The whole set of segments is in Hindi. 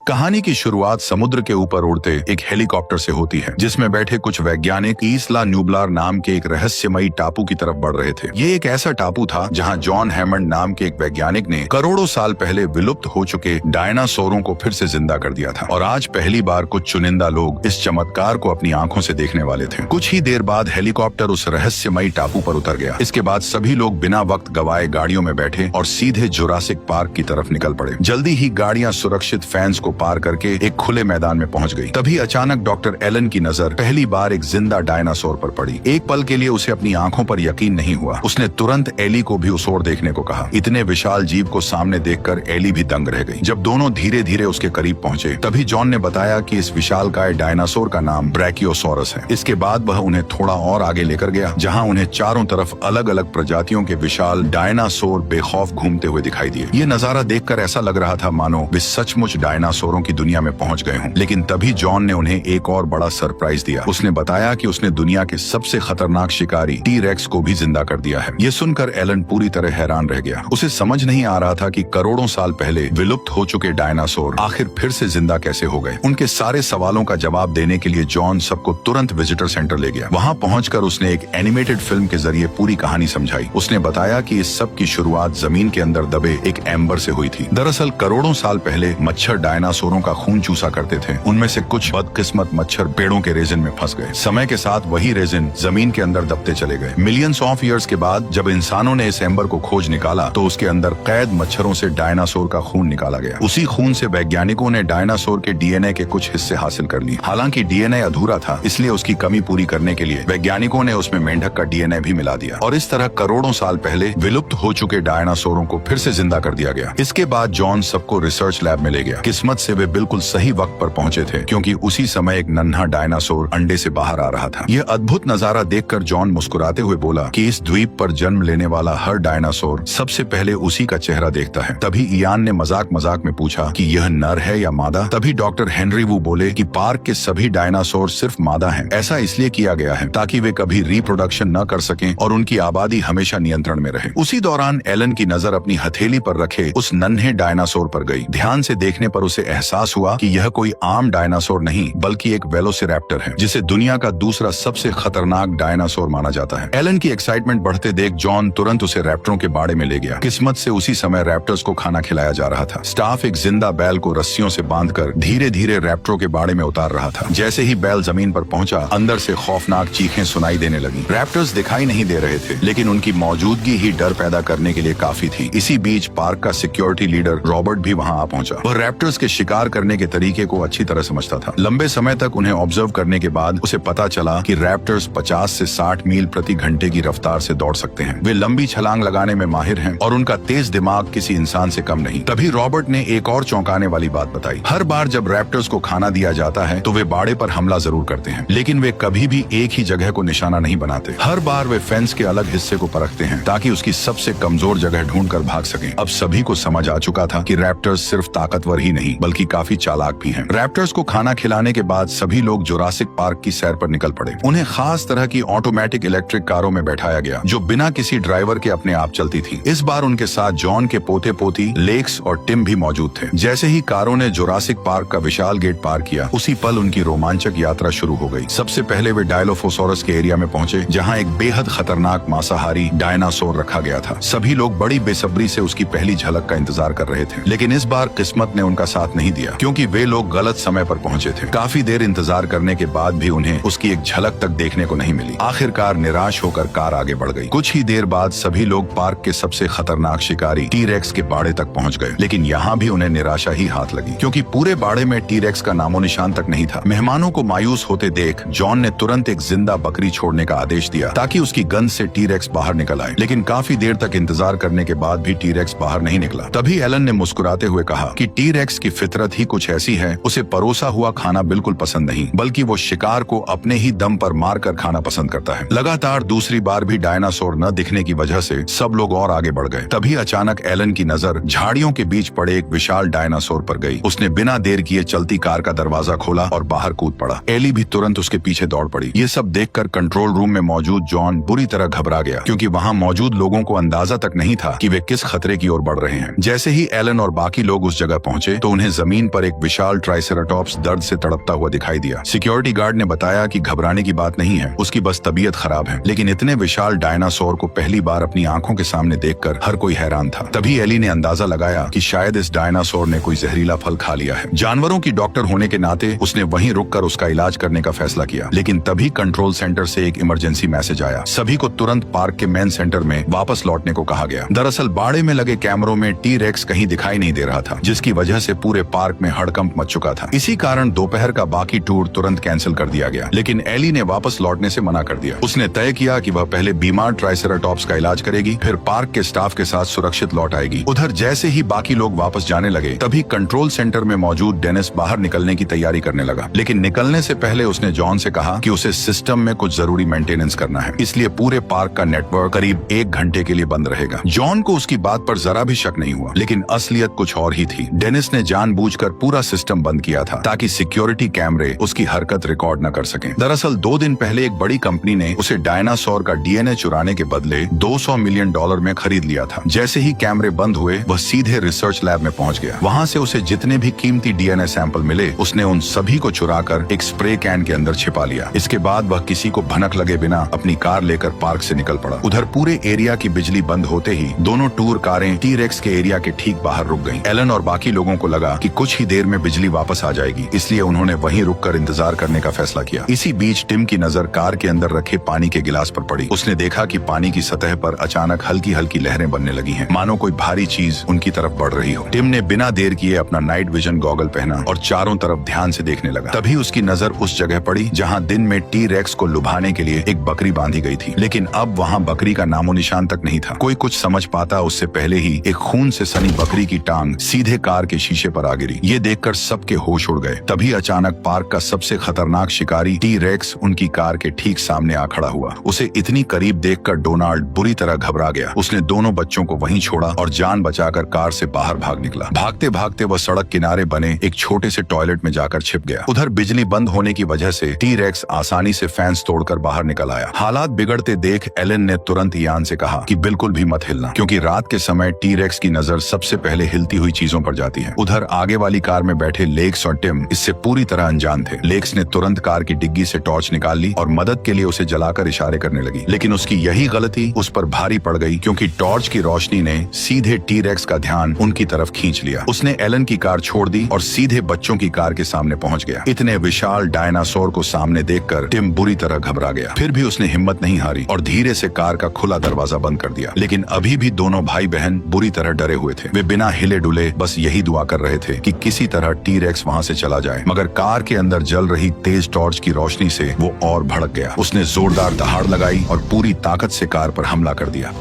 कहानी की शुरुआत समुद्र के ऊपर उड़ते एक हेलीकॉप्टर से होती है, जिसमें बैठे कुछ वैज्ञानिक ईस्ला न्यूब्लार नाम के एक रहस्यमयी टापू की तरफ बढ़ रहे थे। ये एक ऐसा टापू था जहां जॉन हैमंड नाम के एक वैज्ञानिक ने करोड़ों साल पहले विलुप्त हो चुके डायनासोरों को फिर से जिंदा कर दिया था और आज पहली बार कुछ चुनिंदा लोग इस चमत्कार को अपनी आंखों से देखने वाले थे। कुछ ही देर बाद हेलीकॉप्टर उस रहस्यमयी टापू पर उतर गया। इसके बाद सभी लोग बिना वक्त गवाए गाड़ियों में बैठे और सीधे जुरासिक पार्क की तरफ निकल पड़े। जल्दी ही गाड़ियां सुरक्षित फेंस को पार करके एक खुले मैदान में पहुंच गई। तभी अचानक डॉक्टर एलन की नजर पहली बार एक जिंदा डायनासोर पर पड़ी। एक पल के लिए उसे अपनी आंखों पर यकीन नहीं हुआ। उसने तुरंत एली को भी उस ओर देखने को कहा। इतने विशाल जीव को सामने देखकर एली भी दंग रह गई। जब दोनों धीरे धीरे उसके करीब पहुंचे तभी जॉन ने बताया कि इस विशालकाय डायनासोर का नाम ब्रैकियोसॉरस है। इसके बाद वह उन्हें थोड़ा और आगे लेकर गया, जहां उन्हें चारों तरफ अलग अलग प्रजातियों के विशाल डायनासोर बेखौफ घूमते हुए दिखाई दिए। ये नजारा देखकर ऐसा लग रहा था मानो वे सचमुच डायनासोरों की दुनिया में पहुंच गए हों। लेकिन तभी जॉन ने उन्हें एक और बड़ा सरप्राइज दिया। उसने बताया कि उसने दुनिया के सबसे खतरनाक शिकारी टी-रेक्स को भी जिंदा कर दिया है। ये सुनकर एलन पूरी तरह हैरान रह गया। उसे समझ नहीं आ रहा था कि करोड़ों साल पहले विलुप्त हो चुके डायनासोर आखिर फिर से जिंदा कैसे हो गए। उनके सारे सवालों का जवाब देने के लिए जॉन सबको तुरंत विजिटर सेंटर ले गया। वहाँ पहुंचकर उसने एक एनिमेटेड फिल्म के जरिए पूरी कहानी समझाई। उसने बताया कि इस सब की शुरुआत जमीन के अंदर दबे एक एम्बर से हुई थी। दरअसल करोड़ों साल पहले मच्छर डायनासोरों का खून चूसा करते थे। उनमें से कुछ बदकिस्मत मच्छर पेड़ों के रेजिन में फंस गए। समय के साथ वही रेजिन जमीन के अंदर दबते चले गए। मिलियंस ऑफ ईयर्स के बाद जब इंसानों ने इस एम्बर को खोज निकाला तो उसके अंदर कैद मच्छरों से डायनासोर का खून निकाला गया। उसी खून से वैज्ञानिकों ने डायनासोर के डीएनए के कुछ हिस्से हासिल कर लिए। हालांकि डीएनए अधूरा था, इसलिए उसकी कमी पूरी करने के लिए वैज्ञानिकों ने उसमें मेंढक का डीएनए भी मिला दिया और इस तरह करोड़ों साल पहले विलुप्त हो चुके डायनासोरों को फिर से जिंदा कर दिया गया। इसके बाद जॉन सबको रिसर्च लैब में ले गया। किस्मत से वे बिल्कुल सही वक्त पर पहुंचे थे, क्योंकि उसी समय एक नन्हा डायनासोर अंडे से बाहर आ रहा था। यह अद्भुत नजारा देखकर जॉन मुस्कुराते हुए बोला कि इस द्वीप पर जन्म लेने वाला हर डायनासोर सबसे पहले उसी का चेहरा देखता है। तभी इयान ने मजाक मजाक में पूछा कि यह नर है या मादा। तभी डॉक्टर हेनरी वू बोले कि पार्क के सभी डायनासोर सिर्फ मादा हैं। ऐसा इसलिए किया गया है ताकि वे कभी रिप्रोडक्शन न कर सकें और उनकी आबादी हमेशा नियंत्रण में रहे। उसी दौरान एलन की नजर अपनी हथेली पर रखे उस नन्हे डायनासोर पर गई। ध्यान से देखने पर उसे एहसास हुआ कि यह कोई आम डायनासोर नहीं बल्कि एक वेलोसिरैप्टर है, जिसे दुनिया का दूसरा सबसे खतरनाक डायनासोर माना जाता है। एलन की एक्साइटमेंट बढ़ते देख जॉन तुरंत उसे रैप्टरों के बाड़े में ले गया। किस्मत से उसी समय रैप्टर्स को खाना खिलाया जा रहा था। स्टाफ एक जिंदा बैल को रस्सियों से बांधकर धीरे धीरे रैप्टरों के बाड़े में उतार रहा था। जैसे ही बैल जमीन पर पहुंचा, अंदर से खौफनाक चीखें सुनाई देने लगी। रैप्टर्स दिखाई नहीं दे रहे थे, लेकिन उनकी मौजूदगी ही डर पैदा करने के लिए काफी थी। इसी बीच पार्क का सिक्योरिटी लीडर रॉबर्ट भी वहाँ आ पहुंचा। वह रैप्टर्स के शिकार करने के तरीके को अच्छी तरह समझता था। लंबे समय तक उन्हें ऑब्जर्व करने के बाद उसे पता चला कि रैप्टर्स 50 से 60 मील प्रति घंटे की रफ्तार से दौड़ सकते हैं। वे लंबी छलांग लगाने में माहिर हैं और उनका तेज दिमाग किसी इंसान से कम नहीं। तभी रॉबर्ट ने एक और चौंकाने वाली बात बताई। हर बार जब रैप्टर्स को खाना दिया जाता है तो वे बाड़े पर हमला जरूर करते हैं, लेकिन वे कभी भी एक ही जगह को निशाना नहीं बनाते। हर बार वे फेंस के अलग हिस्से को परखते हैं ताकि उसकी सबसे कमजोर जगह ढूंढकर भाग सकें। अब सभी को समझ आ चुका था कि रैप्टर्स सिर्फ ताकतवर ही नहीं बल्कि काफी चालाक भी हैं। रैप्टर्स को खाना खिलाने के बाद सभी लोग जुरासिक पार्क की सैर पर निकल पड़े। उन्हें खास तरह की ऑटोमेटिक इलेक्ट्रिक कारों में बैठाया गया जो बिना किसी ड्राइवर के अपने आप चलती थी। इस बार उनके साथ जॉन के पोते पोती लेक्स और टिम भी मौजूद थे। जैसे ही कारों ने जुरासिक पार्क का विशाल गेट पार किया, उसी पल उनकी रोमांचक यात्रा शुरू हो गई। सबसे पहले वे डायलोफोसोरस के एरिया में पहुंचे, जहां एक बेहद खतरनाक मांसाहारी डायनासोर रखा गया था। सभी लोग बड़ी बेसब्री से उसकी पहली झलक का इंतजार कर रहे थे, लेकिन इस बार किस्मत ने उनका साथ नहीं दिया, क्योंकि वे लोग गलत समय पर पहुंचे थे। काफी देर इंतजार करने के बाद भी उन्हें उसकी एक झलक तक देखने को नहीं मिली। आखिरकार निराश होकर कार आगे बढ़ गई। कुछ ही देर बाद सभी लोग पार्क के सबसे खतरनाक शिकारी टी-रेक्स के बाड़े तक पहुंच गए, लेकिन यहाँ भी उन्हें निराशा ही हाथ लगी, क्योंकि पूरे बाड़े में टी-रेक्स का नामो निशान तक नहीं था। मेहमानों को मायूस होते देख जॉन ने तुरंत एक जिंदा बकरी छोड़ने का आदेश दिया ताकि उसकी गंध से टी-रेक्स बाहर निकल आए, लेकिन काफी देर तक इंतजार करने के बाद भी टी-रेक्स बाहर नहीं निकला। तभी एलन ने मुस्कुराते हुए कहा कि टी-रेक्स की फितरत ही कुछ ऐसी है, उसे परोसा हुआ खाना बिल्कुल पसंद नहीं, बल्कि वो शिकार को अपने ही दम पर मार कर खाना पसंद करता है। लगातार दूसरी बार भी डायनासोर न दिखने की वजह से सब लोग और आगे बढ़ गए। तभी अचानक एलन की नजर झाड़ियों के बीच पड़े एक विशाल डायनासोर पर गई। उसने बिना देर किए चलती कार का दरवाजा खोला और बाहर कूद पड़ा। एली भी तुरंत उसके पीछे दौड़ पड़ी। ये सब देखकर कंट्रोल रूम में मौजूद जॉन बुरी तरह घबरा गया, क्योंकि वहाँ मौजूद लोगों को अंदाजा तक नहीं था कि वे किस खतरे की ओर बढ़ रहे हैं। जैसे ही एलन और बाकी लोग उस जगह पहुंचे तो उन्हें जमीन पर एक विशाल ट्राइसेराटॉप्स दर्द से तड़पता हुआ दिखाई दिया। सिक्योरिटी गार्ड ने बताया कि घबराने की बात नहीं है, उसकी बस तबीयत खराब है। लेकिन इतने विशाल डायनासोर को पहली बार अपनी आंखों के सामने देखकर हर कोई हैरान था। तभी एली ने अंदाजा लगाया कि शायद इस डायनासोर ने कोई जहरीला फल खा लिया है। जानवरों की डॉक्टर होने के नाते उसने वहीं रुककर उसका इलाज करने का फैसला किया। लेकिन तभी कंट्रोल सेंटर से एक इमरजेंसी मैसेज आया। सभी को तुरंत पार्क के मेन सेंटर में वापस लौटने को कहा गया। दरअसल बाड़े में लगे कैमरों में टी-रेक्स कहीं दिखाई नहीं दे रहा था, जिसकी वजह से पूरे पार्क में हड़कंप मच चुका था। इसी कारण दोपहर का बाकी टूर तुरंत कैंसिल कर दिया गया। लेकिन एली ने वापस लौटने से मना कर दिया। उसने तय किया कि वह पहले बीमार ट्राइसेराटॉप्स का इलाज करेगी, फिर पार्क के स्टाफ के साथ सुरक्षित लौट आएगी। उधर जैसे ही बाकी लोग वापस जाने लगे, तभी कंट्रोल सेंटर में मौजूद डेनिस बाहर निकलने की तैयारी करने लगा। लेकिन निकलने से पहले उसने जॉन से कहा कि उसे सिस्टम में कुछ जरूरी मेंटेनेंस करना है, इसलिए पूरे पार्क का नेटवर्क करीब 1 घंटे के लिए बंद रहेगा। जॉन को उसकी बात पर जरा भी शक नहीं हुआ, लेकिन असलियत कुछ और ही थी। डेनिस ने जानबूझकर पूरा सिस्टम बंद किया था ताकि सिक्योरिटी कैमरे उसकी हरकत रिकॉर्ड न कर सकें। दरअसल 2 दिन पहले एक बड़ी कंपनी ने उसे डायनासोर का डीएनए चुराने के बदले $200 मिलियन में खरीद लिया था। जैसे ही कैमरे बंद हुए, वह सीधे रिसर्च लैब में पहुंच गया। वहां से उसे जितने भी कीमती डीएनए सैंपल मिले, उसने उन सभी को चुराकर एक स्प्रे कैन के अंदर छिपा लिया। इसके बाद वह किसी को भनक लगे बिना अपनी कार लेकर पार्क से निकल पड़ा। उधर पूरे एरिया की बिजली बंद होते ही दोनों टूर कारें टी-रेक्स के एरिया के ठीक बाहर रुक गईं। एलन और बाकी लोगों को लगा कि कुछ ही देर में बिजली वापस आ जाएगी, इसलिए उन्होंने वहीं रुककर इंतजार करने का फैसला किया। इसी बीच टिम की नजर कार के अंदर रखे पानी के गिलास पर पड़ी। उसने देखा कि पानी की सतह पर अचानक हल्की हल्की लहरें बनने लगी हैं, मानो कोई भारी चीज उनकी तरफ बढ़ रही हो। टिम ने बिना देर किए अपना नाइट विजन गॉगल पहना और चारों तरफ ध्यान से देखने लगा। तभी उसकी नजर उस जगह पड़ी जहां दिन में टी-रेक्स को लुभाने के लिए एक बकरी बांधी गई थी। लेकिन अब वहां बकरी का नामो निशान तक नहीं था। कोई कुछ समझ पाता उससे पहले ही एक खून से सनी बकरी की टांग सीधे कार के शीशे पर आ गिरी। ये देखकर सबके होश उड़ गए। तभी अचानक पार्क का सबसे खतरनाक शिकारी टी-रेक्स उनकी कार के ठीक सामने आ खड़ा हुआ। उसे इतनी करीब देखकर डोनाल्ड बुरी तरह घबरा गया। उसने दोनों बच्चों को वहीं छोड़ा और जान बचाकर कार से बाहर भाग निकला। भागते भागते वह सड़क किनारे बने एक छोटे से टॉयलेट में जाकर छिप गया। उधर बिजली बंद होने की वजह से टी-रेक्स आसानी से फैंस तोड़कर बाहर निकल आया। हालात बिगड़ते देख एलन ने तुरंत इयान से कहा कि बिल्कुल भी मत हिलना, क्योंकि रात के समय टी-रेक्स की नजर सबसे पहले हिलती हुई चीजों पर जाती है। उधर आगे वाली कार में बैठे लेक्स और टिम इससे पूरी तरह अनजान थे। लेक्स ने तुरंत कार की डिग्गी से टॉर्च निकाल ली और मदद के लिए उसे जलाकर इशारे करने लगी। लेकिन उसकी यही गलती उस पर भारी पड़ गई, क्योंकि टॉर्च की रोशनी ने सीधे टी-रेक्स का ध्यान उनकी तरफ खींच लिया। उसने एलन की कार छोड़ दी और सीधे बच्चों की कार के सामने पहुंच गया। इतने विशाल डायनासोर को सामने देखकर टिम बुरी तरह घबरा गया। फिर भी उसने हिम्मत नहीं हारी और धीरे से कार का खुला दरवाजा बंद कर दिया। लेकिन अभी भी दोनों भाई बहन बुरी तरह डरे हुए थे। वे बिना हिले डुले बस यही दुआ कर रहे थे कि किसी तरह टी-रेक्स वहां से चला जाए। मगर कार के अंदर जल रही तेज टॉर्च की रोशनी से वो और भड़क गया। उसने जोरदार दहाड़ लगाई और पूरी ताकत से कार पर हमला कर दिया।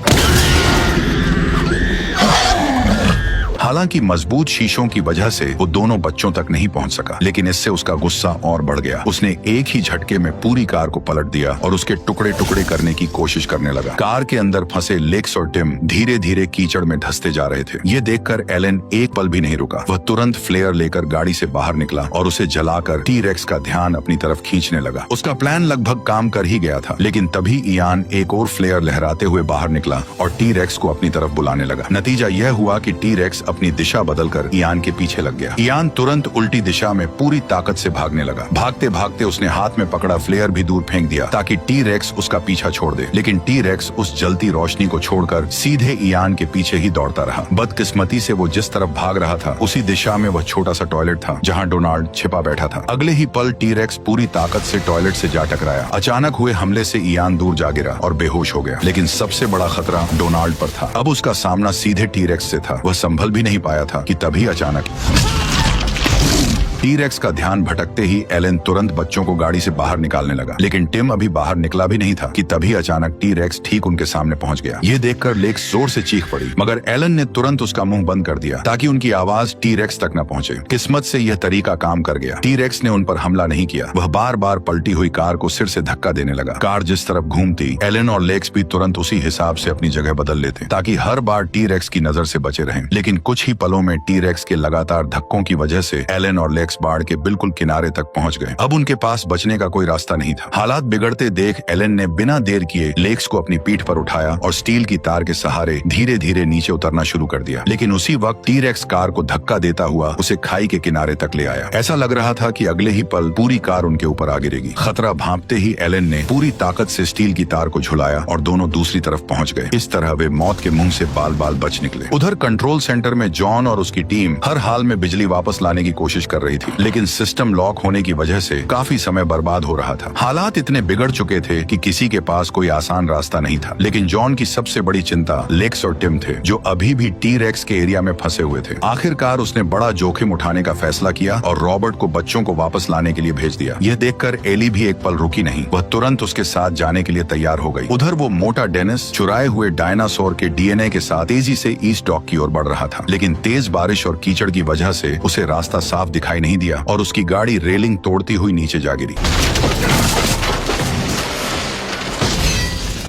हालांकि मजबूत शीशों की वजह से वो दोनों बच्चों तक नहीं पहुंच सका, लेकिन इससे उसका गुस्सा और बढ़ गया। उसने एक ही झटके में पूरी कार को पलट दिया और उसके टुकड़े टुकड़े करने की कोशिश करने लगा। कार के अंदर फंसे लेक्स और टिम धीरे धीरे कीचड़ में धंसते जा रहे थे। ये देखकर एलन एक पल भी नहीं रुका। वह तुरंत फ्लेयर लेकर गाड़ी से बाहर निकला और उसे जलाकर टी-रेक्स का ध्यान अपनी तरफ खींचने लगा। उसका प्लान लगभग काम कर ही गया था, लेकिन तभी इयान एक और फ्लेयर लहराते हुए बाहर निकला और टी-रेक्स को अपनी तरफ बुलाने लगा। नतीजा यह हुआ कि टी-रेक्स अपनी दिशा बदलकर इयान के पीछे लग गया। इयान तुरंत उल्टी दिशा में पूरी ताकत से भागने लगा। भागते भागते उसने हाथ में पकड़ा फ्लेयर भी दूर फेंक दिया ताकि टी-रेक्स उसका पीछा छोड़ दे। लेकिन टी-रेक्स उस जलती रोशनी को छोड़कर सीधे इयान के पीछे ही दौड़ता रहा। बदकिस्मती से वो जिस तरफ भाग रहा था उसी दिशा में वह छोटा सा टॉयलेट था जहाँ डोनाल्ड छिपा बैठा था। अगले ही पल टी-रेक्स पूरी ताकत से टॉयलेट से जा टकराया। अचानक हुए हमले से इयान दूर जा गिरा और बेहोश हो गया। लेकिन सबसे बड़ा खतरा डोनाल्ड पर था। अब उसका सामना सीधे टी-रेक्स से था। वह संभल भी नहीं पाया था कि तभी अचानक टी-रेक्स का ध्यान भटकते ही एलन तुरंत बच्चों को गाड़ी से बाहर निकालने लगा। लेकिन टिम अभी बाहर निकला भी नहीं था कि तभी अचानक टी-रेक्स ठीक उनके सामने पहुंच गया। ये देखकर लेक्स जोर से चीख पड़ी, मगर एलन ने तुरंत उसका मुंह बंद कर दिया ताकि उनकी आवाज टी-रेक्स तक न पहुंचे। किस्मत से यह तरीका काम कर गया। टी-रेक्स ने उन पर हमला नहीं किया। वह बार बार पलटी हुई कार को सिर से धक्का देने लगा। कार जिस तरफ घूमती, एलन और लेक्स भी तुरंत उसी हिसाब से अपनी जगह बदल लेते ताकि हर बार टी-रेक्स की नजर से बचे रहें। लेकिन कुछ ही पलों में टी-रेक्स के लगातार धक्कों की वजह से एलन और लेक्स टी-रेक्स बाड़ के बिल्कुल किनारे तक पहुंच गए। अब उनके पास बचने का कोई रास्ता नहीं था। हालात बिगड़ते देख एलन ने बिना देर किए लेक्स को अपनी पीठ पर उठाया और स्टील की तार के सहारे धीरे धीरे नीचे उतरना शुरू कर दिया। लेकिन उसी वक्त टी-रेक्स कार को धक्का देता हुआ उसे खाई के किनारे तक ले आया। ऐसा लग रहा था कि अगले ही पल पूरी कार उनके ऊपर आ गिरेगी। खतरा भांपते ही एलन ने पूरी ताकत से स्टील की तार को झुलाया और दोनों दूसरी तरफ पहुंच गए। इस तरह वे मौत के मुंह से बाल बाल बच निकले। उधर कंट्रोल सेंटर में जॉन और उसकी टीम हर हाल में बिजली वापस लाने की कोशिश कर रही थी, लेकिन सिस्टम लॉक होने की वजह से काफी समय बर्बाद हो रहा था। हालात इतने बिगड़ चुके थे कि किसी के पास कोई आसान रास्ता नहीं था। लेकिन जॉन की सबसे बड़ी चिंता लेक्स और टिम थे, जो अभी भी टी-रेक्स के एरिया में फंसे हुए थे। आखिरकार उसने बड़ा जोखिम उठाने का फैसला किया और रॉबर्ट को बच्चों को वापस लाने के लिए भेज दिया। यह देखकर एली भी एक पल रुकी नहीं, वह तुरंत उसके साथ जाने के लिए तैयार हो गई। उधर वो मोटा डेनिस चुराए हुए डायनासोर के डीएनए के साथ तेजी से ईस्ट डॉक की ओर बढ़ रहा था। लेकिन तेज बारिश और कीचड़ की वजह से उसे रास्ता साफ दिखाई नहीं दिया और उसकी गाड़ी रेलिंग तोड़ती हुई नीचे जा गिरी।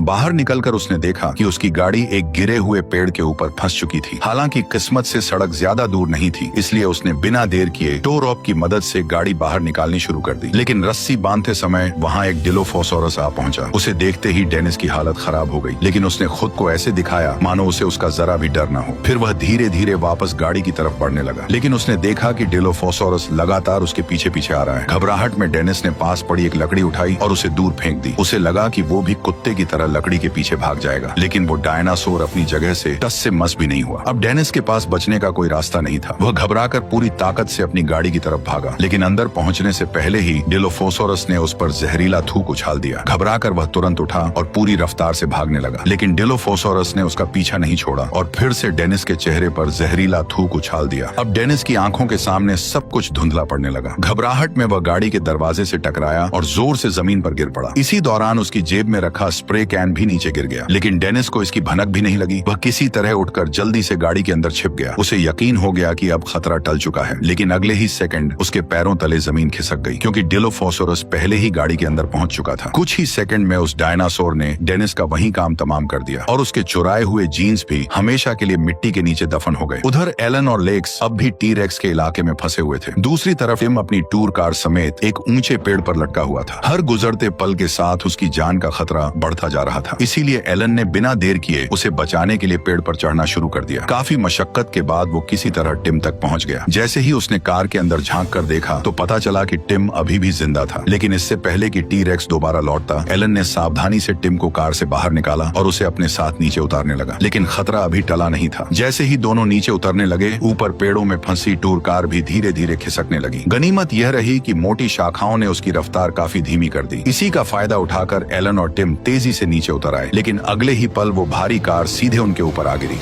बाहर निकलकर उसने देखा कि उसकी गाड़ी एक गिरे हुए पेड़ के ऊपर फंस चुकी थी। हालांकि किस्मत से सड़क ज्यादा दूर नहीं थी, इसलिए उसने बिना देर किए टो रॉप की मदद से गाड़ी बाहर निकालनी शुरू कर दी। लेकिन रस्सी बांधते समय वहां एक डिलोफोसोरस आ पहुंचा। उसे देखते ही डेनिस की हालत खराब हो गई, लेकिन उसने खुद को ऐसे दिखाया मानो उसे उसका जरा भी डर न हो। फिर वह धीरे धीरे वापस गाड़ी की तरफ बढ़ने लगा, लेकिन उसने देखा कि डिलोफोसोरस लगातार उसके पीछे पीछे आ रहा है। घबराहट में डेनिस ने पास पड़ी एक लकड़ी उठाई और उसे दूर फेंक दी। उसे लगा कि वो भी कुत्ते की तरह लकड़ी के पीछे भाग जाएगा, लेकिन वो डायनासोर अपनी जगह से टस से मस भी नहीं हुआ। अब डेनिस के पास बचने का कोई रास्ता नहीं था। वह घबराकर पूरी ताकत से अपनी गाड़ी की तरफ भागा, लेकिन अंदर पहुंचने से पहले ही डिलोफोसोरस ने उस पर जहरीला थूक उछाल दिया। घबराकर वह तुरंत उठा और पूरी रफ्तार से भागने लगा, लेकिन डिलोफोसोरस ने उसका पीछा नहीं छोड़ा और फिर से डेनिस के चेहरे पर जहरीला थूक उछाल दिया। अब डेनिस की आंखों के सामने सब कुछ धुंधला पड़ने लगा। घबराहट में वह गाड़ी के दरवाजे से टकराया और जोर से जमीन पर गिर पड़ा। इसी दौरान उसकी जेब में रखा स्प्रे कैन भी नीचे गिर गया, लेकिन डेनिस को इसकी भनक भी नहीं लगी। वह किसी तरह उठकर जल्दी से गाड़ी के अंदर छिप गया। उसे यकीन हो गया कि अब खतरा टल चुका है, लेकिन अगले ही सेकंड उसके पैरों तले जमीन खिसक गई, क्योंकि डिलोफोसोरस पहले ही गाड़ी के अंदर पहुंच चुका था। कुछ ही सेकंड में उस डायनासोर ने डेनिस का वही काम तमाम कर दिया और उसके चुराए हुए जीन्स भी हमेशा के लिए मिट्टी के नीचे दफन हो गए। उधर एलन और लेक्स अब भी टी-रेक्स के इलाके में फंसे हुए थे। दूसरी तरफ टिम अपनी टूर कार समेत एक ऊंचे पेड़ पर लटका हुआ था। हर गुजरते पल के साथ उसकी जान का खतरा बढ़ता जा रहा था। इसीलिए एलन ने बिना देर किए उसे बचाने के लिए पेड़ पर चढ़ना शुरू कर दिया। काफी मशक्कत के बाद वो किसी तरह टिम तक पहुंच गया। जैसे ही उसने कार के अंदर झांक कर देखा तो पता चला कि टिम अभी भी जिंदा था। लेकिन इससे पहले कि टी-रेक्स दोबारा लौटता, एलन ने सावधानी से टिम को कार से बाहर निकाला और उसे अपने साथ नीचे उतारने लगा। लेकिन खतरा अभी टला नहीं था। जैसे ही दोनों नीचे उतरने लगे, ऊपर पेड़ों में फंसी टूर कार भी धीरे धीरे खिसकने लगी। गनीमत यह रही कि मोटी शाखाओं ने उसकी रफ्तार काफी धीमी कर दी। इसी का फायदा उठाकर एलन और टिम तेजी से नीचे उतर आए, लेकिन अगले ही पल वो भारी कार सीधे उनके ऊपर आ गिरी।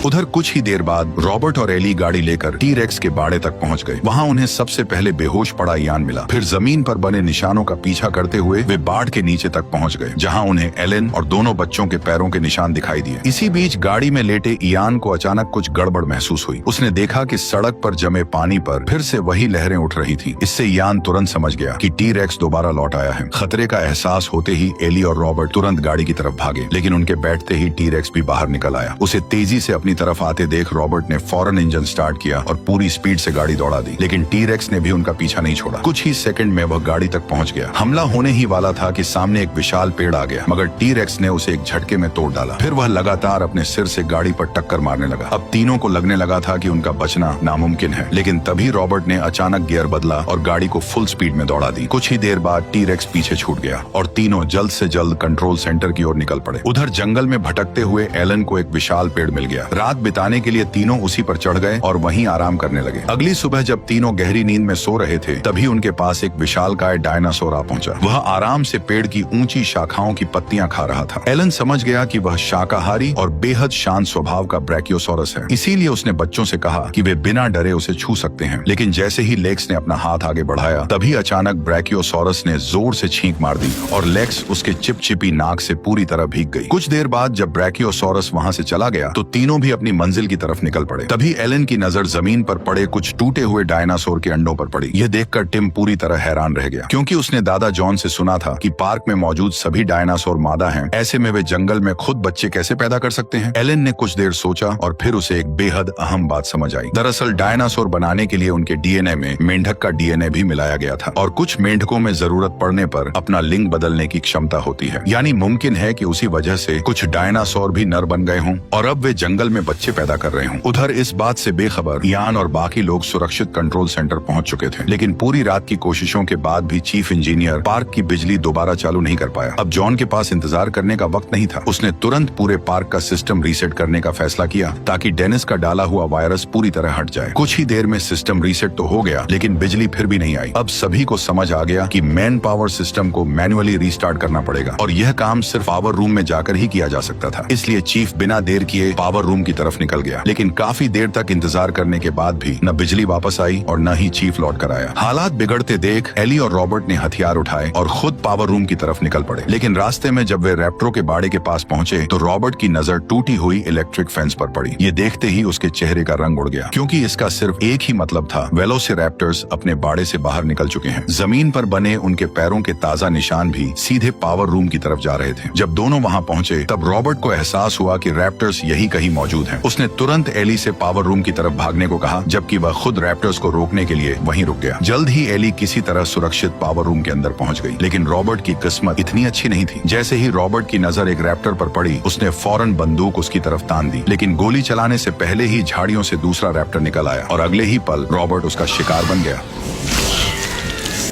उधर कुछ ही देर बाद रॉबर्ट और एली गाड़ी लेकर टी-रेक्स के बाड़े तक पहुंच गए। वहां उन्हें सबसे पहले बेहोश पड़ा इयान मिला। फिर जमीन पर बने निशानों का पीछा करते हुए वे बाढ़ के नीचे तक पहुंच गए, जहां उन्हें एलन और दोनों बच्चों के पैरों के निशान दिखाई दिए। इसी बीच गाड़ी में लेटे इयान को अचानक कुछ गड़बड़ महसूस हुई। उसने देखा कि सड़क पर जमे पानी पर फिर से वही लहरें उठ रही थी। इससे इयान तुरंत समझ गया कि टी-रेक्स दोबारा लौट आया है। खतरे का एहसास होते ही एली और रॉबर्ट तुरंत गाड़ी की तरफ भागे, लेकिन उनके बैठते ही टी-रेक्स भी बाहर निकल आया। उसे तेजी से अपनी तरफ आते देख रॉबर्ट ने फौरन इंजन स्टार्ट किया और पूरी स्पीड से गाड़ी दौड़ा दी, लेकिन टी-रेक्स ने भी उनका पीछा नहीं छोड़ा। कुछ ही सेकंड में वह गाड़ी तक पहुंच गया। हमला होने ही वाला था कि सामने एक विशाल पेड़ आ गया, मगर टी-रेक्स ने उसे एक झटके में तोड़ डाला। फिर वह लगातार अपने सिर से गाड़ी पर टक्कर मारने लगा। अब तीनों को लगने लगा था कि उनका बचना नामुमकिन है, लेकिन तभी रॉबर्ट ने अचानक गियर बदला और गाड़ी को फुल स्पीड में दौड़ा दी। कुछ ही देर बाद टी-रेक्स पीछे छूट गया और तीनों जल्द से जल्द कंट्रोल सेंटर की ओर निकल पड़े। उधर जंगल में भटकते हुए एलन को एक विशाल पेड़ मिल गया। रात बिताने के लिए तीनों उसी पर चढ़ गए और वहीं आराम करने लगे। अगली सुबह जब तीनों गहरी नींद में सो रहे थे, तभी उनके पास एक विशालकाय डायनासोर आ पहुंचा। वह आराम से पेड़ की ऊंची शाखाओं की पत्तियां खा रहा था। एलन समझ गया कि वह शाकाहारी और बेहद शांत स्वभाव का ब्रैकियोसोरस है, इसीलिए उसने बच्चों से कहा कि वे बिना डरे उसे छू सकते हैं। लेकिन जैसे ही लेक्स ने अपना हाथ आगे बढ़ाया, तभी अचानक ब्रैकियोसोरस ने जोर से छींक मार दी और लेक्स उसके चिपचिपी नाक से पूरी तरह भीग गई। कुछ देर बाद जब ब्रैकियोसोरस वहां से चला गया, तो तीनों भी अपनी मंजिल की तरफ निकल पड़े। तभी एलन की नजर जमीन पर पड़े कुछ टूटे हुए डायनासोर के अंडों पर पड़ी। यह देखकर टिम पूरी तरह हैरान रह गया, क्योंकि उसने दादा जॉन से सुना था कि पार्क में मौजूद सभी डायनासोर मादा हैं, ऐसे में वे जंगल में खुद बच्चे कैसे पैदा कर सकते हैं। एलन ने कुछ देर सोचा और फिर उसे एक बेहद अहम बात समझ आई। दरअसल डायनासोर बनाने के लिए उनके डीएनए में मेंढक का डीएनए भी मिलाया गया था, और कुछ मेंढकों में जरूरत पड़ने पर अपना लिंग बदलने की क्षमता होती है। यानी मुमकिन है कि उसी वजह से कुछ डायनासोर भी नर बन गए हों और अब वे जंगल में बच्चे पैदा कर रहे हों। उधर इस बात से बेखबर इयान और बाकी लोग सुरक्षित कंट्रोल सेंटर पहुंच चुके थे, लेकिन पूरी रात की कोशिशों के बाद भी चीफ इंजीनियर पार्क की बिजली दोबारा चालू नहीं कर पाया। अब जॉन के पास इंतजार करने का वक्त नहीं था। उसने तुरंत पूरे पार्क का सिस्टम रीसेट करने का फैसला किया ताकि डेनिस का डाला हुआ वायरस पूरी तरह हट जाए। कुछ ही देर में सिस्टम रीसेट तो हो गया, लेकिन बिजली फिर भी नहीं आई। अब सभी को समझ आ गया कि मैन पावर सिस्टम को मैन्युअली रीस्टार्ट करना पड़ेगा, और यह काम सिर्फ पावर रूम में जाकर ही किया जा सकता था। इसलिए चीफ बिना देर किए पावर रूम की तरफ निकल गया, लेकिन काफी देर तक इंतजार करने के बाद भी न बिजली वापस आई और न ही चीफ लौट कर आया। हालात बिगड़ते देख एली और रॉबर्ट ने हथियार उठाए और खुद पावर रूम की तरफ निकल पड़े। लेकिन रास्ते में जब वे रैप्टरों के बाड़े के पास पहुंचे तो रॉबर्ट की नजर टूटी हुई इलेक्ट्रिक फेंस पर पड़ी। ये देखते ही उसके चेहरे का रंग उड़ गया, क्योंकि इसका सिर्फ एक ही मतलब था, वेलोसिरैप्टर्स अपने बाड़े से बाहर निकल चुके हैं। जमीन पर बने उनके पैरों के ताजा निशान भी सीधे पावर रूम की तरफ जा रहे थे। जब दोनों वहां पहुंचे तब रॉबर्ट को एहसास हुआ कि रैप्टर्स यही कहीं मौजूद हैं। उसने तुरंत एली से पावर रूम की तरफ भागने को कहा, जबकि वह खुद रैप्टर्स को रोकने के लिए वहीं रुक गया। जल्द ही एली किसी तरह सुरक्षित पावर रूम के अंदर पहुंच गई, लेकिन रॉबर्ट की किस्मत इतनी अच्छी नहीं थी। जैसे ही रॉबर्ट की नजर एक रैप्टर पर पड़ी, उसने फौरन बंदूक उसकी तरफ तान दी, लेकिन गोली चलाने से पहले ही झाड़ियों से दूसरा रैप्टर निकल आया और अगले ही पल रॉबर्ट उसका शिकार बन गया।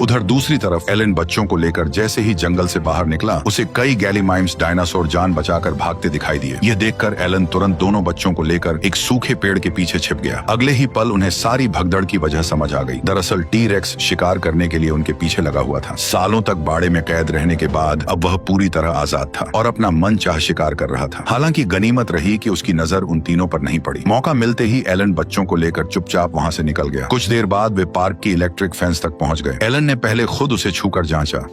उधर दूसरी तरफ एलन बच्चों को लेकर जैसे ही जंगल से बाहर निकला, उसे कई गैलीमाइम्स डायनासोर जान बचाकर भागते दिखाई दिए। यह देखकर एलन तुरंत दोनों बच्चों को लेकर एक सूखे पेड़ के पीछे छिप गया। अगले ही पल उन्हें सारी भगदड़ की वजह समझ आ गई। दरअसल टी-रेक्स शिकार करने के लिए उनके पीछे लगा हुआ था। सालों तक बाड़े में कैद रहने के बाद अब वह पूरी तरह आजाद था और अपना मन चाह शिकार कर रहा था। हालांकि गनीमत रही कि उसकी नजर उन तीनों पर नहीं पड़ी। मौका मिलते ही एलन बच्चों को लेकर चुपचाप वहां से निकल गया। कुछ देर बाद वे पार्क की इलेक्ट्रिक फेंस तक पहुंच गए। एलन ने पहले खुद उसे छूकर जांचा।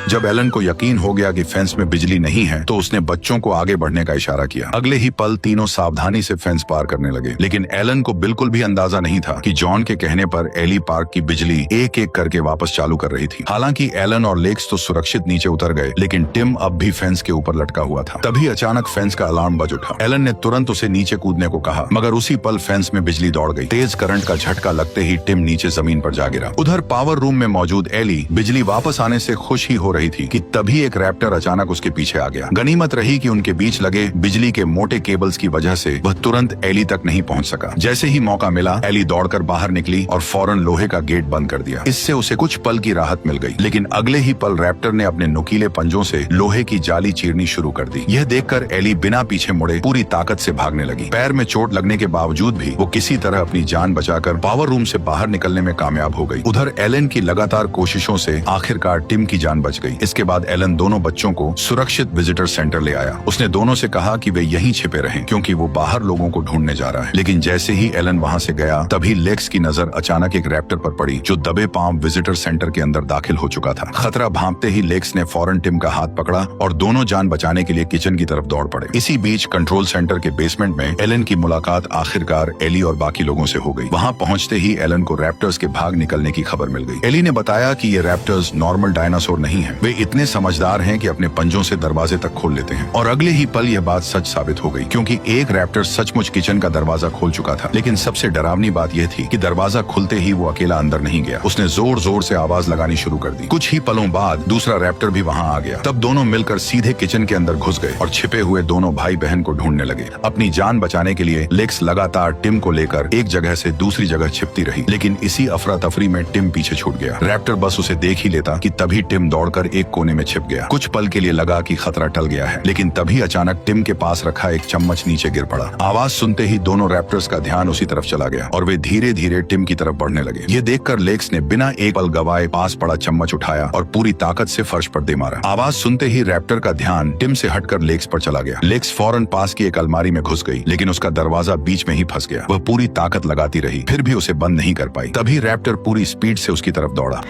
जब एलन को यकीन हो गया कि फेंस में बिजली नहीं है तो उसने बच्चों को आगे बढ़ने का इशारा किया। अगले ही पल तीनों सावधानी से फेंस पार करने लगे, लेकिन एलन को बिल्कुल भी अंदाजा नहीं था कि जॉन के कहने पर एली पार्क की बिजली एक एक करके वापस चालू कर रही थी। हालांकि एलन और लेक्स तो सुरक्षित नीचे उतर गए, लेकिन टिम अब भी फेंस के ऊपर लटका हुआ था। तभी अचानक फेंस का अलार्म बज उठा। एलन ने तुरंत उसे नीचे कूदने को कहा, मगर उसी पल फेंस में बिजली दौड़ गई। तेज करंट का झटका लगते ही टिम नीचे जमीन पर जा गिरा। उधर पावर रूम में मौजूद एली बिजली वापस आने से खुश ही हो रही थी कि तभी एक रैप्टर अचानक उसके पीछे आ गया। गनीमत रही कि उनके बीच लगे बिजली के मोटे केबल्स की वजह से वह तुरंत एली तक नहीं पहुंच सका। जैसे ही मौका मिला एली दौड़कर बाहर निकली और फौरन लोहे का गेट बंद कर दिया। इससे उसे कुछ पल की राहत मिल गई, लेकिन अगले ही पल रैप्टर ने अपने नुकीले पंजों से लोहे की जाली चीरनी शुरू कर दी। यह देखकर एली बिना पीछे मुड़े पूरी ताकत से भागने लगी। पैर में चोट लगने के बावजूद भी वो किसी तरह अपनी जान बचाकर पावर रूम से बाहर निकलने में कामयाब हो गई। उधर एलन की लगातार कोशिशों से आखिरकार टिम की जान बच गई। इसके बाद एलन दोनों बच्चों को सुरक्षित विजिटर सेंटर ले आया। उसने दोनों से कहा कि वे यहीं छिपे रहें, क्योंकि वो बाहर लोगों को ढूंढने जा रहा है। लेकिन जैसे ही एलन वहां से गया तभी लेक्स की नजर अचानक एक रैप्टर पर पड़ी, जो दबे पांव विजिटर सेंटर के अंदर दाखिल हो चुका था। खतरा भांपते ही लेक्स ने फौरन टिम का हाथ पकड़ा और दोनों जान बचाने के लिए किचन की तरफ दौड़ पड़े। इसी बीच कंट्रोल सेंटर के बेसमेंट में एलन की मुलाकात आखिरकार एली और बाकी लोगों से हो गई। वहां पहुंचते ही एलन को रैप्टर्स के भाग निकलने की खबर मिल गई। एली ने बताया कि ये रैप्टर्स नॉर्मल डायनासोर नहीं है। वे इतने समझदार हैं कि अपने पंजों से दरवाजे तक खोल लेते हैं। और अगले ही पल यह बात सच साबित हो गई, क्योंकि एक रैप्टर सचमुच किचन का दरवाजा खोल चुका था। लेकिन सबसे डरावनी बात यह थी कि दरवाजा खुलते ही वो अकेला अंदर नहीं गया। उसने जोर जोर से आवाज लगानी शुरू कर दी। कुछ ही पलों बाद दूसरा रैप्टर भी वहां आ गया। तब दोनों मिलकर सीधे किचन के अंदर घुस गए और छिपे हुए दोनों भाई बहन को ढूंढने लगे। अपनी जान बचाने के लिए लेक्स लगातार टिम को लेकर एक जगह से दूसरी जगह छिपती रही, लेकिन इसी अफरा तफरी में टिम पीछे छूट गया। रैप्टर बस उसे देख ही लेता कि तभी टिम दौड़कर एक कोने में छिप गया। कुछ पल के लिए लगा कि खतरा टल गया है, लेकिन तभी अचानक टिम के पास रखा एक चम्मच नीचे गिर पड़ा। आवाज सुनते ही दोनों रैप्टर्स का ध्यान उसी तरफ चला गया और वे धीरे धीरे टिम की तरफ बढ़ने लगे। ये देखकर लेक्स ने बिना एक पल गवाए पास पड़ा चम्मच उठाया और पूरी ताकत से फर्श पर दे मारा। आवाज सुनते ही रैप्टर का ध्यान टिम से हटकर लेक्स पर चला गया। लेक्स फौरन पास की एक अलमारी में घुस गई, लेकिन उसका दरवाजा बीच में ही फंस गया। वह पूरी ताकत लगाती रही, फिर भी उसे बंद नहीं कर पाई। तभी रैप्टर पूरी स्पीड से उसकी तरफ दौड़ा।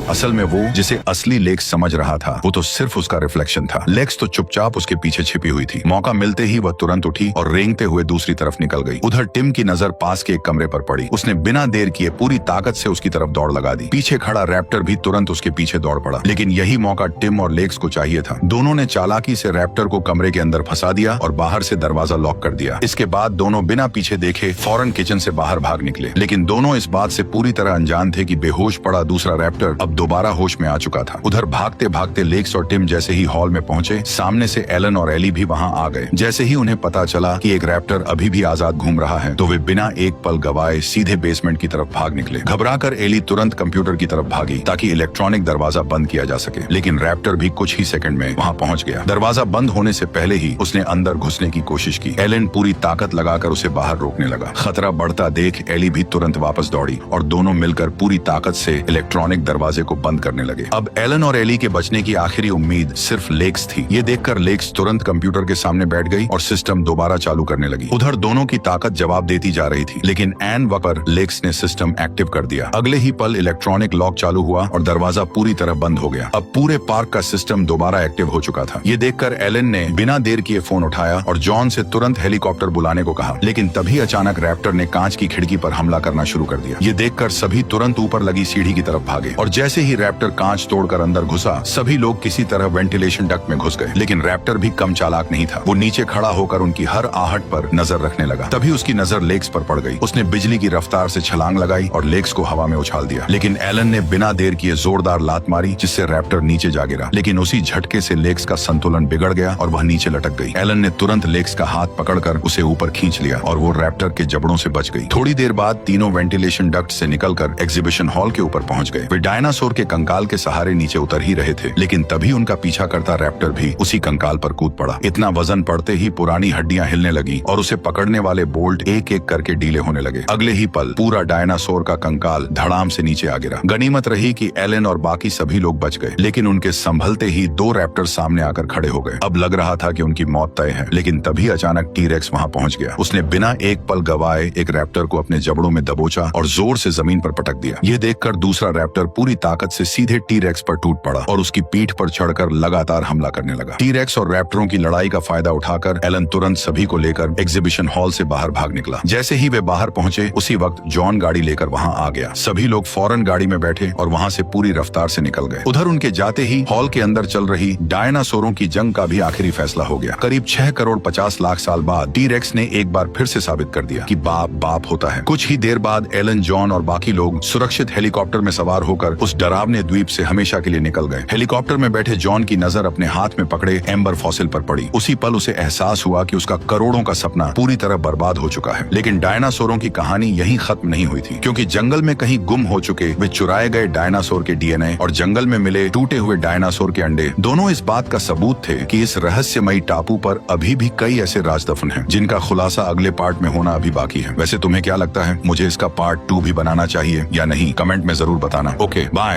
असल में वो जिसे असली लेक्स समझ रहा था वो तो सिर्फ उसका रिफ्लेक्शन था। लेक्स तो चुपचाप उसके पीछे छिपी हुई थी। मौका मिलते ही वह तुरंत उठी और रेंगते हुए दूसरी तरफ निकल गई। उधर टिम की नजर पास के एक कमरे पर पड़ी। उसने बिना देर किए पूरी ताकत से उसकी तरफ दौड़ लगा दी। पीछे खड़ा रैप्टर भी तुरंत उसके पीछे दौड़ पड़ा, लेकिन यही मौका टिम और लेक्स को चाहिए था। दोनों ने चालाकी से रैप्टर को कमरे के अंदर फंसा दिया और बाहर से दरवाजा लॉक कर दिया। इसके बाद दोनों बिना पीछे देखे फौरन किचन से बाहर भाग निकले, लेकिन दोनों इस बात से पूरी तरह अनजान थे कि बेहोश पड़ा दूसरा रैप्टर अब दोबारा होश में आ चुका था। उधर भागते भागते लेक्स और टिम जैसे ही हॉल में पहुंचे, सामने से एलन और एली भी वहां आ गए। जैसे ही उन्हें पता चला कि एक रैप्टर अभी भी आजाद घूम रहा है तो वे बिना एक पल गवाए सीधे बेसमेंट की तरफ भाग निकले। घबराकर एली तुरंत कंप्यूटर की तरफ भागी ताकि इलेक्ट्रॉनिक दरवाजा बंद किया जा सके, लेकिन रैप्टर भी कुछ ही सेकंड में वहां पहुंच गया। दरवाजा बंद होने से पहले ही उसने अंदर घुसने की कोशिश की। एलन पूरी ताकत लगाकर उसे बाहर रोकने लगा। खतरा बढ़ता देख एली भी तुरंत वापस दौड़ी और दोनों मिलकर पूरी ताकत से इलेक्ट्रॉनिक दरवाजे को बंद करने लगे। अब एलन और एली के बचने की आखिरी उम्मीद सिर्फ लेक्स थी। ये देखकर लेक्स तुरंत कंप्यूटर के सामने बैठ गई और सिस्टम दोबारा चालू करने लगी। उधर दोनों की ताकत जवाब देती जा रही थी, लेकिन एन वक्त पर लेक्स ने सिस्टम एक्टिव कर दिया। अगले ही पल इलेक्ट्रॉनिक लॉक चालू हुआ और दरवाजा पूरी तरह बंद हो गया। अब पूरे पार्क का सिस्टम दोबारा एक्टिव हो चुका था। ये देखकर एलन ने बिना देर किए फोन उठाया और जॉन से तुरंत हेलीकॉप्टर बुलाने को कहा, लेकिन तभी अचानक रैप्टर ने कांच की खिड़की पर हमला करना शुरू कर दिया। ये देखकर सभी तुरंत ऊपर लगी सीढ़ी की तरफ भागे और जैसे ही रैप्टर कांच तोड़कर अंदर घुसा, सभी लोग किसी तरह वेंटिलेशन डक्ट में घुस गए। लेकिन रैप्टर भी कम चालाक नहीं था। वो नीचे खड़ा होकर उनकी हर आहट पर नजर रखने लगा। तभी उसकी नजर लेक्स पर पड़ गई। उसने बिजली की रफ्तार से छलांग लगाई और लेक्स को हवा में उछाल दिया, लेकिन एलन ने बिना देर किए जोरदार लात मारी जिससे रैप्टर नीचे जा गिरा। लेकिन उसी झटके से लेक्स का संतुलन बिगड़ गया और वह नीचे लटक गई। एलन ने तुरंत लेक्स का हाथ पकड़कर उसे ऊपर खींच लिया और वो रैप्टर के जबड़ों से बच गई। थोड़ी देर बाद तीनों वेंटिलेशन डक्ट से निकलकर एग्जीबिशन हॉल के ऊपर पहुंच गए। वे डायनासोर के कंकाल के सहारे नीचे उतर ही रहे थे, लेकिन तभी उनका पीछा करता रैप्टर भी उसी कंकाल पर कूद पड़ा। इतना वजन पड़ते ही पुरानी हड्डियां हिलने लगी और उसे पकड़ने वाले बोल्ट एक एक करके ढीले होने लगे। अगले ही पल पूरा डायनासोर का कंकाल धड़ाम से नीचे आ गिरा। गनीमत रही कि एलन और बाकी सभी लोग बच गए, लेकिन उनके संभलते ही दो रैप्टर सामने आकर खड़े हो गए। अब लग रहा था कि उनकी मौत तय है, लेकिन तभी अचानक टी-रेक्स वहां पहुंच गया। उसने बिना एक पल गवाए एक रैप्टर को अपने जबड़ों में दबोचा और जोर से जमीन पर पटक दिया। यह देखकर दूसरा रैप्टर पूरी ताकत से सीधे टी-रेक्स पर टूट पड़ा और उसकी पीठ पर चढ़कर लगातार हमला करने लगा। टी-रेक्स और रैप्टरों की लड़ाई का फायदा उठाकर एलन तुरंत सभी को लेकर एग्जीबिशन हॉल से बाहर भाग निकला। जैसे ही वे बाहर पहुंचे, उसी वक्त जॉन गाड़ी लेकर वहां आ गया। सभी लोग फौरन गाड़ी में बैठे और वहां से पूरी रफ्तार से निकल गए। उधर उनके जाते ही हॉल के अंदर चल रही डायनासोरों की जंग का भी आखिरी फैसला हो गया। करीब 6 करोड़ 50 लाख साल बाद टी-रेक्स ने एक बार फिर से साबित कर दिया कि बाप बाप होता है। कुछ ही देर बाद एलन, जॉन और बाकी लोग सुरक्षित हेलीकॉप्टर में सवार होकर उस डरावने द्वीप से हमेशा के लिए निकल गए। हेलीकॉप्टर में बैठे जॉन की नजर अपने हाथ में पकड़े एम्बर फॉसिल पर पड़ी। उसी पल उसे एहसास हुआ कि उसका करोड़ों का सपना पूरी तरह बर्बाद हो चुका है। लेकिन डायनासोरों की कहानी यहीं खत्म नहीं हुई थी, क्योंकि जंगल में कहीं गुम हो चुके वे चुराए गए डायनासोर के डीएनए और जंगल में मिले टूटे हुए डायनासोर के अंडे दोनों इस बात का सबूत थे कि इस रहस्यमयी टापू पर अभी भी कई ऐसे राज दफन हैं, जिनका खुलासा अगले पार्ट में होना अभी बाकी है। वैसे तुम्हें क्या लगता है, मुझे इसका पार्ट 2 भी बनाना चाहिए या नहीं? कमेंट में जरूर बताना। Okay, bye.